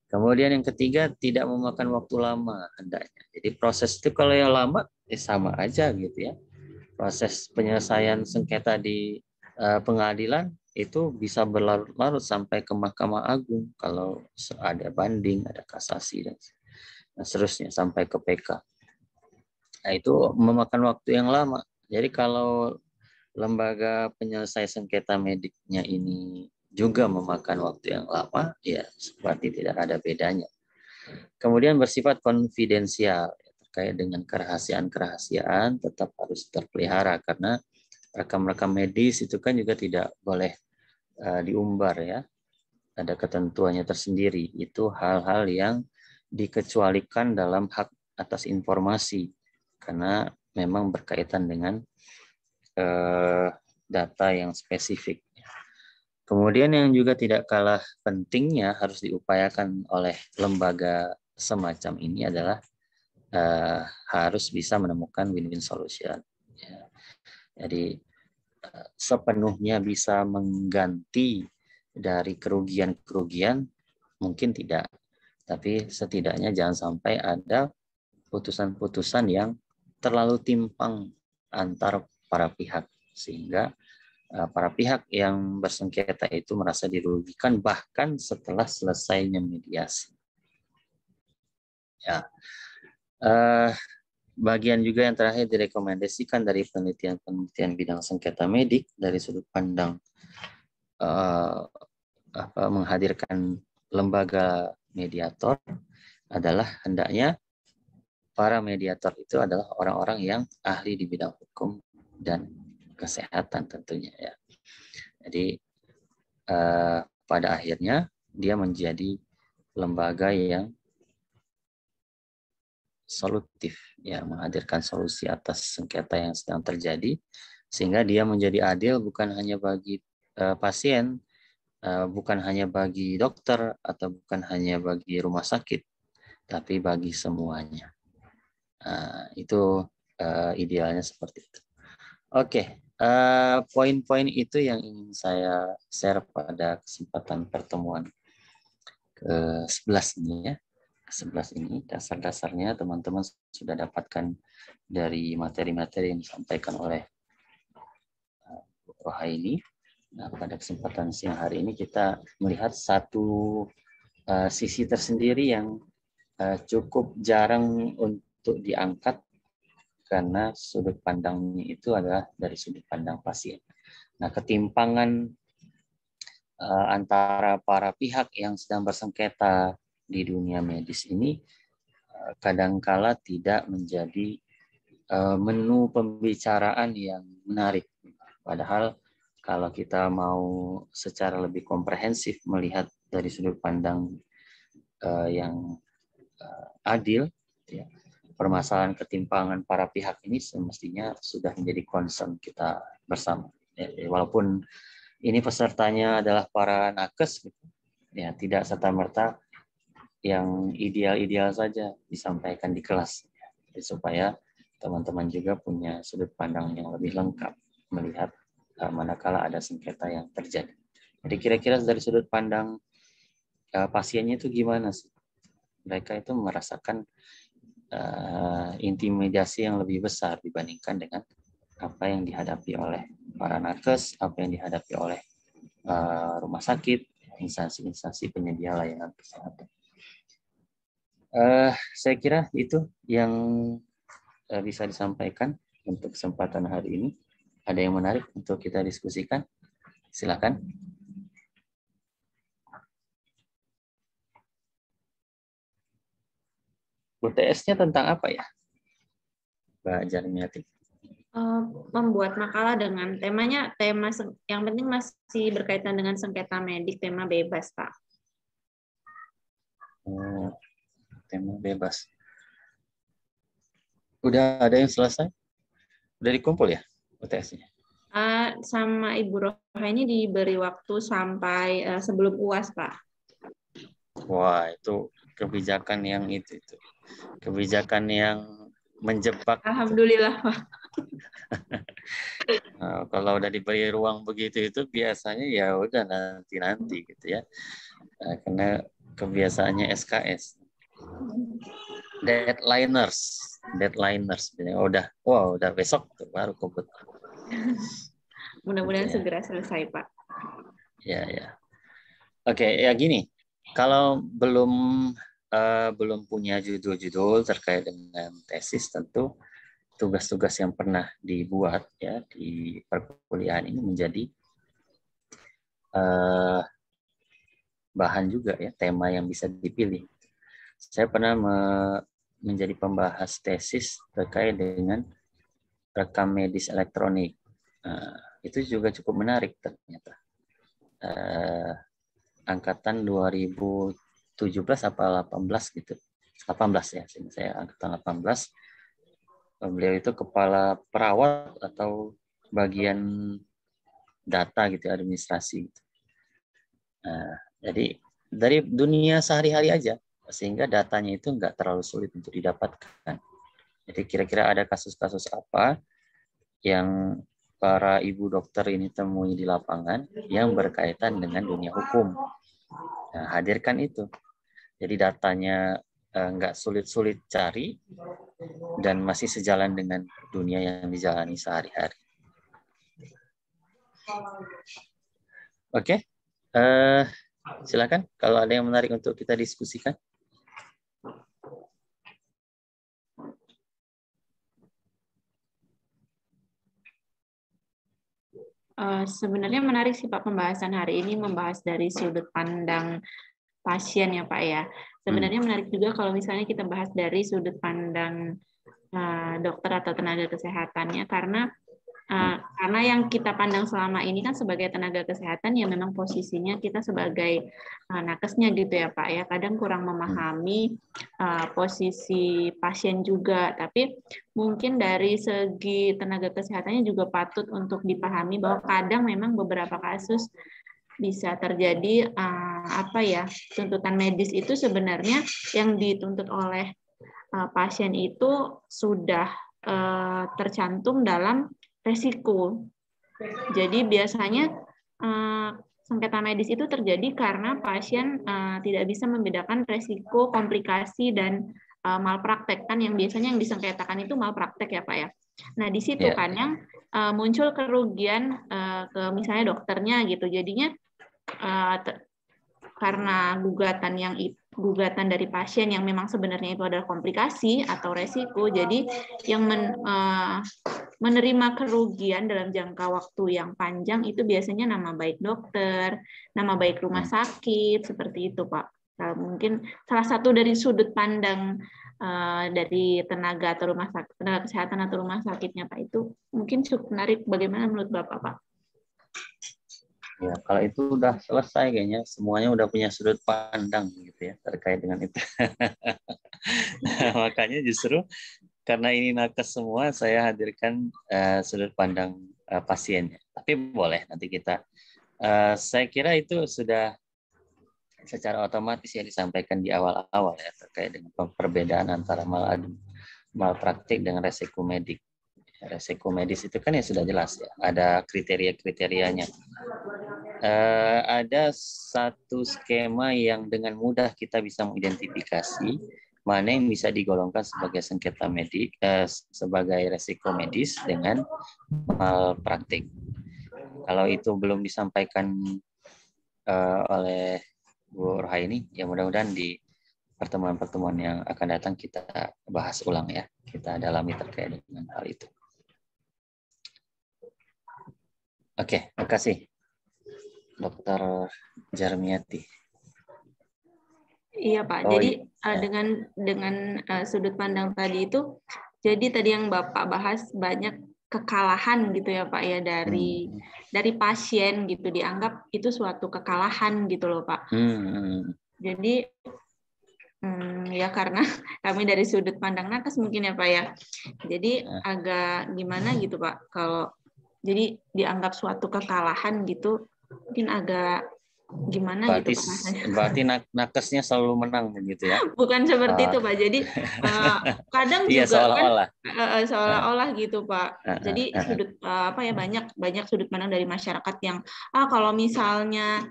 Kemudian yang ketiga, tidak memakan waktu lama hendaknya. Jadi proses itu kalau yang lama, sama aja gitu ya. Proses penyelesaian sengketa di pengadilan itu bisa berlarut-larut sampai ke Mahkamah Agung kalau ada banding, ada kasasi dan seterusnya sampai ke PK. Nah, itu memakan waktu yang lama. Jadi kalau lembaga penyelesai sengketa mediknya ini juga memakan waktu yang lama, ya seperti tidak ada bedanya. Kemudian bersifat konfidensial, terkait dengan kerahasiaan tetap harus terpelihara karena rekam-rekam medis itu kan juga tidak boleh diumbar ya. Ada ketentuannya tersendiri. Itu hal-hal yang dikecualikan dalam hak atas informasi karena memang berkaitan dengan data yang spesifik. Kemudian yang juga tidak kalah pentingnya harus diupayakan oleh lembaga semacam ini adalah harus bisa menemukan win-win solution. Ya. Jadi sepenuhnya bisa mengganti dari kerugian-kerugian mungkin tidak, tapi setidaknya jangan sampai ada putusan-putusan yang terlalu timpang antar para pihak sehingga para pihak yang bersengketa itu merasa dirugikan bahkan setelah selesainya mediasi. Ya, bagian juga yang terakhir direkomendasikan dari penelitian bidang sengketa medik dari sudut pandang menghadirkan lembaga mediator adalah hendaknya para mediator itu adalah orang-orang yang ahli di bidang hukum dan kesehatan tentunya ya. Jadi pada akhirnya dia menjadi lembaga yang solutif, ya, menghadirkan solusi atas sengketa yang sedang terjadi, sehingga dia menjadi adil bukan hanya bagi pasien, bukan hanya bagi dokter, atau bukan hanya bagi rumah sakit, tapi bagi semuanya. Itu idealnya seperti itu. Oke. Poin-poin itu yang ingin saya share pada kesempatan pertemuan ke-11 ini ya. Ke-11 ini dasar-dasarnya teman-teman sudah dapatkan dari materi-materi yang disampaikan oleh Bu Rohaini. Nah, pada kesempatan siang hari ini kita melihat satu sisi tersendiri yang cukup jarang untuk diangkat karena sudut pandangnya itu adalah dari sudut pandang pasien. Nah, ketimpangan antara para pihak yang sedang bersengketa di dunia medis ini kadangkala tidak menjadi menu pembicaraan yang menarik. Padahal kalau kita mau secara lebih komprehensif melihat dari sudut pandang yang adil, ya, permasalahan ketimpangan para pihak ini semestinya sudah menjadi concern kita bersama. Ya, walaupun ini pesertanya adalah para nakes, ya tidak serta-merta yang ideal-ideal saja disampaikan di kelas, ya, supaya teman-teman juga punya sudut pandang yang lebih lengkap melihat manakala ada sengketa yang terjadi. Jadi kira-kira dari sudut pandang pasiennya itu gimana sih? Mereka itu merasakan intimidasi yang lebih besar dibandingkan dengan apa yang dihadapi oleh para nakes, apa yang dihadapi oleh rumah sakit, instansi-instansi penyedia layanan kesehatan. Saya kira itu yang bisa disampaikan untuk kesempatan hari ini? Ada yang menarik untuk kita diskusikan? Silakan. UTS-nya tentang apa ya, Mbak Jarmiati? Membuat makalah dengan temanya, yang penting masih berkaitan dengan sengketa medik, tema bebas, Pak. Tema bebas. Udah ada yang selesai? Udah dikumpul ya UTS-nya? Sama Ibu Rohaini diberi waktu sampai sebelum UAS, Pak. Wah, itu kebijakan yang itu. Kebijakan yang menjebak. Alhamdulillah, Pak. Kalau udah diberi ruang begitu itu biasanya ya udah nanti gitu ya. Karena kebiasaannya SKS. Deadliners. Udah besok tuh baru kebut. Mudah-mudahan gitu ya. segera selesai, Pak. Ya. Oke, ya gini. Kalau belum punya judul-judul terkait dengan tesis, tentu tugas-tugas yang pernah dibuat ya di perkuliahan ini menjadi bahan juga ya, tema yang bisa dipilih. Saya pernah menjadi pembahas tesis terkait dengan rekam medis elektronik. Itu juga cukup menarik ternyata. Angkatan 2017 apa 18 gitu. 18 ya, saya angkatan 18. Beliau itu kepala perawat atau bagian data gitu, administrasi. Jadi dari dunia sehari-hari aja, sehingga datanya itu nggak terlalu sulit untuk didapatkan. Jadi kira-kira ada kasus-kasus apa yang para ibu dokter ini temui di lapangan yang berkaitan dengan dunia hukum. Nah, hadirkan itu. Jadi datanya nggak sulit-sulit cari dan masih sejalan dengan dunia yang dijalani sehari-hari. Oke. Silakan kalau ada yang menarik untuk kita diskusikan. Sebenarnya menarik sih Pak, pembahasan hari ini membahas dari sudut pandang pasien ya Pak ya. Sebenarnya menarik juga kalau misalnya kita bahas dari sudut pandang dokter atau tenaga kesehatannya, karena yang kita pandang selama ini kan sebagai tenaga kesehatan ya memang posisinya kita sebagai nakesnya gitu ya Pak ya, kadang kurang memahami posisi pasien juga, tapi mungkin dari segi tenaga kesehatannya juga patut untuk dipahami bahwa kadang memang beberapa kasus bisa terjadi tuntutan medis itu sebenarnya yang dituntut oleh pasien itu sudah tercantum dalam resiko. Jadi biasanya sengketa medis itu terjadi karena pasien tidak bisa membedakan resiko, komplikasi, dan malpraktek. Kan yang biasanya yang disengketakan itu malpraktek ya Pak ya. Nah di situ kan yang muncul kerugian ke misalnya dokternya gitu. Jadinya karena gugatan dari pasien yang memang sebenarnya itu adalah komplikasi atau resiko, jadi yang menerima kerugian dalam jangka waktu yang panjang itu biasanya nama baik dokter, nama baik rumah sakit, seperti itu Pak. Mungkin salah satu dari sudut pandang dari tenaga kesehatan atau rumah sakitnya Pak, itu mungkin cukup menarik. Bagaimana menurut Bapak Pak? Ya, kalau itu udah selesai kayaknya, semuanya udah punya sudut pandang gitu ya terkait dengan itu. Makanya justru karena ini nakes semua, saya hadirkan sudut pandang pasiennya. Tapi boleh nanti kita, saya kira itu sudah secara otomatis ya disampaikan di awal-awal ya terkait dengan perbedaan antara malpraktik dengan resiko medik. Resiko medis itu kan ya sudah jelas ya, ada kriteria-kriterianya. Ada satu skema yang dengan mudah kita bisa mengidentifikasi mana yang bisa digolongkan sebagai sengketa medik, sebagai resiko medis dengan malpraktik. Kalau itu belum disampaikan oleh Bu Rohaini, ya mudah-mudahan pertemuan-pertemuan yang akan datang kita bahas ulang ya. Kita dalami terkait dengan hal itu. Oke, makasih Dr. Jarmiati. Iya Pak. Oh, Jadi iya. dengan sudut pandang tadi itu, jadi tadi yang Bapak bahas banyak kekalahan gitu ya Pak ya dari pasien gitu, dianggap itu suatu kekalahan gitu loh Pak. Jadi ya karena kami dari sudut pandang nakes mungkin ya Pak ya. Jadi agak gimana gitu Pak, kalau jadi dianggap suatu kekalahan gitu mungkin agak gimana berarti, gitu Pak rasanya. Berarti nakesnya selalu menang begitu ya? Bukan seperti itu Pak. Jadi kadang iya, juga seolah-olah. kan seolah-olah gitu Pak. Jadi sudut banyak sudut pandang dari masyarakat yang kalau misalnya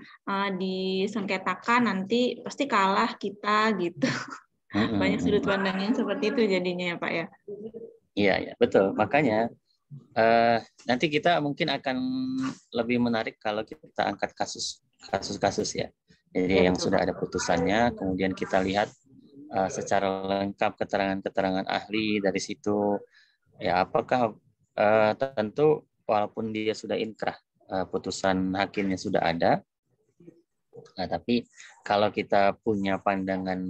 disengketakan nanti pasti kalah kita gitu. Banyak sudut pandang yang seperti itu jadinya ya Pak ya. Iya, betul. Makanya nanti kita mungkin akan lebih menarik kalau kita angkat kasus-kasus ya. Jadi yang sudah ada putusannya, kemudian kita lihat secara lengkap keterangan-keterangan ahli dari situ. Ya, apakah tentu walaupun dia sudah inkrah, putusan hakimnya sudah ada, tapi kalau kita punya pandangan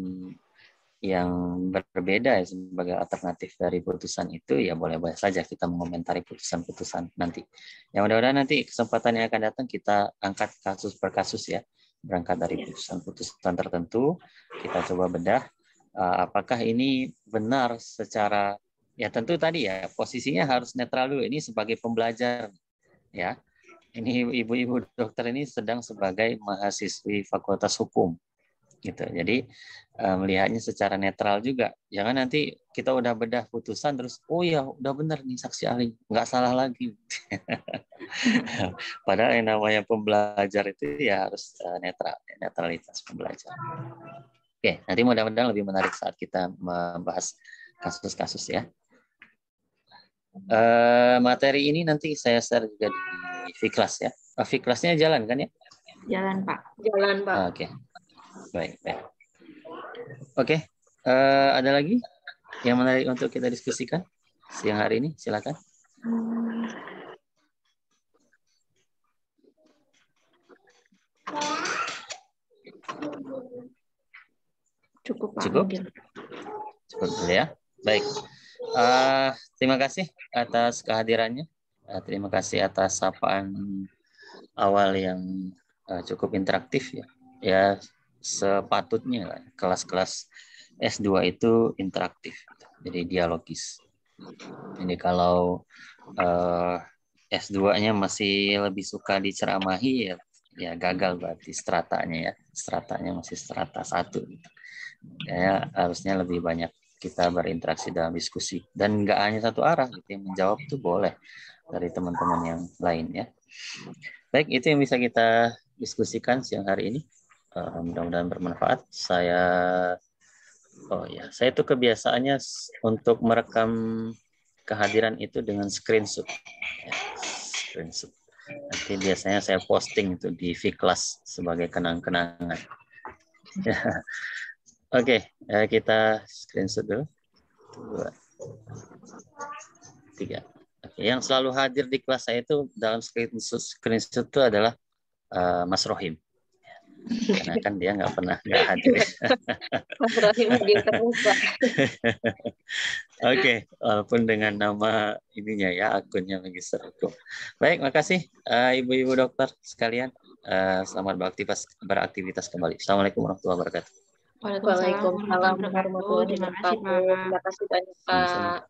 yang berbeda sebagai alternatif dari putusan itu, ya boleh-boleh saja kita mengomentari putusan-putusan nanti. Yang mudah-mudahan nanti kesempatan yang akan datang kita angkat kasus per kasus ya, berangkat dari putusan-putusan tertentu, kita coba bedah apakah ini benar secara, ya tentu tadi ya posisinya harus netral dulu, ini sebagai pembelajar ya. Ini ibu-ibu dokter ini sedang sebagai mahasiswi Fakultas Hukum gitu. Jadi melihatnya secara netral juga. Jangan nanti kita udah bedah putusan terus, oh ya udah benar nih saksi ahli, nggak salah lagi. Padahal yang namanya pembelajar itu ya harus netral, netralitas pembelajar. Oke, nanti mudah-mudahan lebih menarik saat kita membahas kasus-kasus ya. Materi ini nanti saya share juga di Fiklas ya. Fiklasnya jalan kan ya? Jalan Pak. Jalan Pak. Oke. Baik. Oke, ada lagi yang menarik untuk kita diskusikan siang hari ini? Silakan. Cukup Pak. Cukup dulu ya. Baik. Terima kasih atas kehadirannya. Terima kasih atas sapaan awal yang cukup interaktif ya. Ya sepatutnya kelas-kelas S2 itu interaktif, jadi dialogis. Jadi kalau S2-nya masih lebih suka diceramahi ya gagal berarti stratanya ya. Stratanya masih strata 1. Ya harusnya lebih banyak kita berinteraksi dalam diskusi dan nggak hanya satu arah gitu. Yang menjawab itu boleh dari teman-teman yang lain ya. Baik, itu yang bisa kita diskusikan siang hari ini. Mudah-mudahan bermanfaat. Saya itu kebiasaannya untuk merekam kehadiran itu dengan screenshot. Screenshot. Nanti biasanya saya posting itu di Fiklas sebagai kenang-kenangan. Oke, kita screenshot dulu. 2, 3. Oke, yang selalu hadir di kelas saya itu dalam screenshot itu adalah Mas Rohim. Karena kan dia nggak hadir. Mas Rohim hadir terus Pak. Oke, walaupun dengan nama ininya ya, akunnya Magister Hukum. Baik, makasih ibu-ibu dokter sekalian. Selamat beraktivitas kembali. Assalamualaikum warahmatullahi wabarakatuh. Waalaikumsalam warahmatullahi wabarakatuh. Terima kasih banyak Pak.